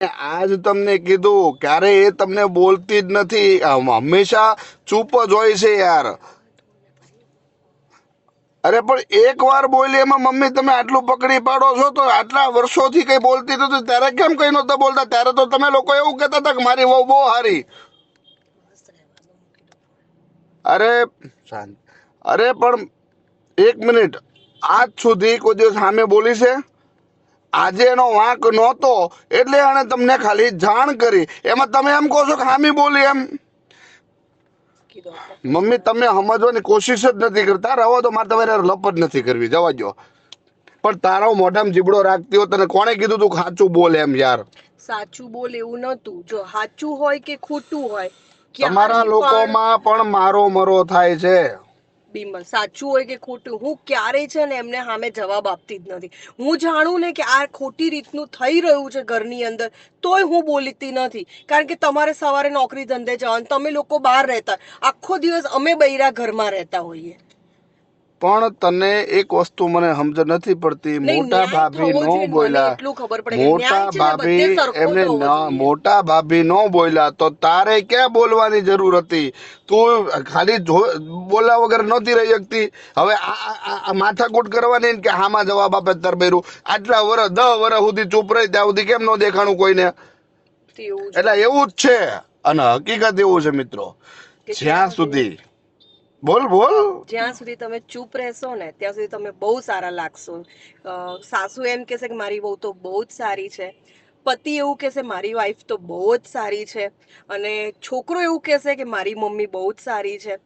આજ તમને કીધું, ક્યારે એ તમને બોલતી જ નથી, હંમેશા ચૂપ જ હોય છે યાર. અરે પણ એક વાર બોલી એમાં મમ્મી તમે આટલું પકડી પાડો છો, તો આટલા વર્ષોથી કઈ બોલતી નથી ત્યારે કેમ કઈ નહોતા બોલતા? ત્યારે તો તમે લોકો એવું કહેતા હતા કે મારી વહુ બહુ સારી. અરે શાંત. અરે પણ એક મિનિટ, આજ સુધી કોઈ દિવસ સામે બોલી છે? આજે એનો વાંક નહોતો એટલે એને તમને ખાલી જાણ કરી, એમાં તમે એમ કહો છો કે હામી બોલી એમ. મમ્મી તમે સમજવાની કોશિશ જ નથી કરતા. રહો તો મારે તમારે લપટ નથી કરવી, જવા દો. પણ તારો મોઢામાં જીબડો રાખતી હોય, તને કોણે કીધું તું સાચું બોલ એમ યાર? સાચું બોલ એવું નતું. જો સાચું હોય કે ખોટું હોય, તમારા લોકોમાં પણ મારો મરો થાય છે. બિમલ, સાચું હોય કે ખોટું, હું ક્યારેય છે ને એમને સામે જવાબ આપતી જ નથી. હું જાણું ને કે આ ખોટી રીતનું થઈ રહ્યું છે ઘરની અંદર, તોય હું બોલતી નથી. કારણ કે તમારે સવારે નોકરી ધંધે જવાનું, તમે લોકો બહાર રહેતા, આખો દિવસ અમે બૈરા ઘરમાં રહેતા હોઈએ. પણ તને એક વસ્તુ મને સમજ નથી પડતી, મોટા ભાભી નો બોલ્યા, મોટા ભાભી એમને મોટા ભાભી નો બોલ્યા તો તારે ક્યાં બોલવાની જરૂર હતી? તું ખાલી બોલા વગર નહોતી રહી શકતી? હવે આ માથાકૂટ કરવાની કે હામાં જવાબ આપે તરબેરું? આટલા વર્ષ 10 વર્ષ સુધી ચૂપ રહી, ત્યાં સુધી કેમ ન દેખાણું કોઈને? એટલે એવું જ છે, અને હકીકત એવું છે મિત્રો, જ્યાં સુધી બોલ બોલ, જ્યાં સુધી તમે ચૂપ રહેશો ને ત્યાં સુધી તમે બહુ સારા લાગશો. સાસુ એમ કહેશે કે મારી વહુ તો બહુ જ સારી છે, પતિ એવું કહેશે મારી વાઈફ તો બહુ જ સારી છે, અને છોકરો એવું કહેશે કે મારી મમ્મી બહુ જ સારી છે.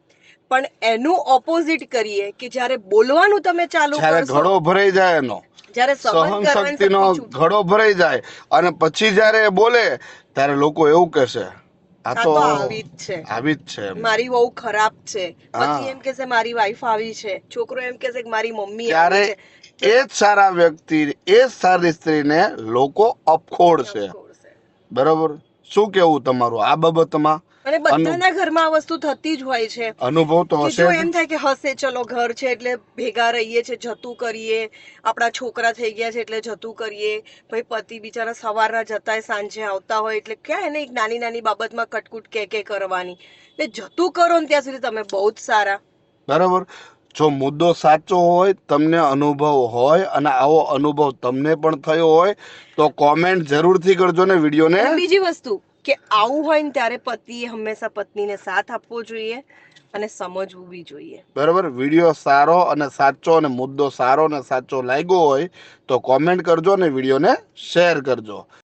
પણ એનું ઓપોઝિટ કરીએ કે જ્યારે બોલવાનું તમે ચાલુ કરશો, ઘડો ભરાઈ જાય એનો, જ્યારે સહન શક્તિનો ઘડો ભરાઈ જાય, અને પછી જ્યારે બોલે ત્યારે લોકો એવું કહેશે આ તો આવી જ છે, મારી વહુ ખરાબ છે. પતિ એમ કહેશે મારી વાઈફ આવી છે, છોકરો એમ કહેશે કે મારી મમ્મી આવી છે. એ જ સારા વ્યક્તિ, એ જ સારી સ્ત્રીને લોકો અપખોડશે. બરાબર? શું કેવું તમારું આ બાબતમાં? અને બધાના ઘરમાં આ વસ્તુ થતી જ હોય છે. અનુભવ તો હશે. જો એમ થાય કે હશે, ચલો ઘર છે એટલે ભેગા રહીએ છે, જતું કરીએ, આપણા છોકરા થઈ ગયા છે એટલે જતું કરીએ. ભાઈ પતિ બિચારા સવારના જતા હોય, સાંજે આવતા હોય, એટલે ક્યાં એને એક નાની નાની બાબતમાં કટકુટ કે કરવાની. એટલે જતું કરો ને ત્યાં સુધી તમે બહુ જ સારા. બરાબર? જો મુદ્દો સાચો હોય, તમને અનુભવ હોય, અને આવો અનુભવ તમને પણ થયો હોય તો કોમેન્ટ જરૂરથી કરજો ને વિડીયોને. બીજી વસ્તુ કે આવું હોય ને ત્યારે પતિએ હંમેશા પત્નીને સાથ આપવો જોઈએ અને સમજવું બી જોઈએ. બરાબર? વિડીયો સારો અને સાચો, અને મુદ્દો સારો અને સાચો લાગ્યો હોય તો કોમેન્ટ કરજો ને વિડીયોને શેર કરજો.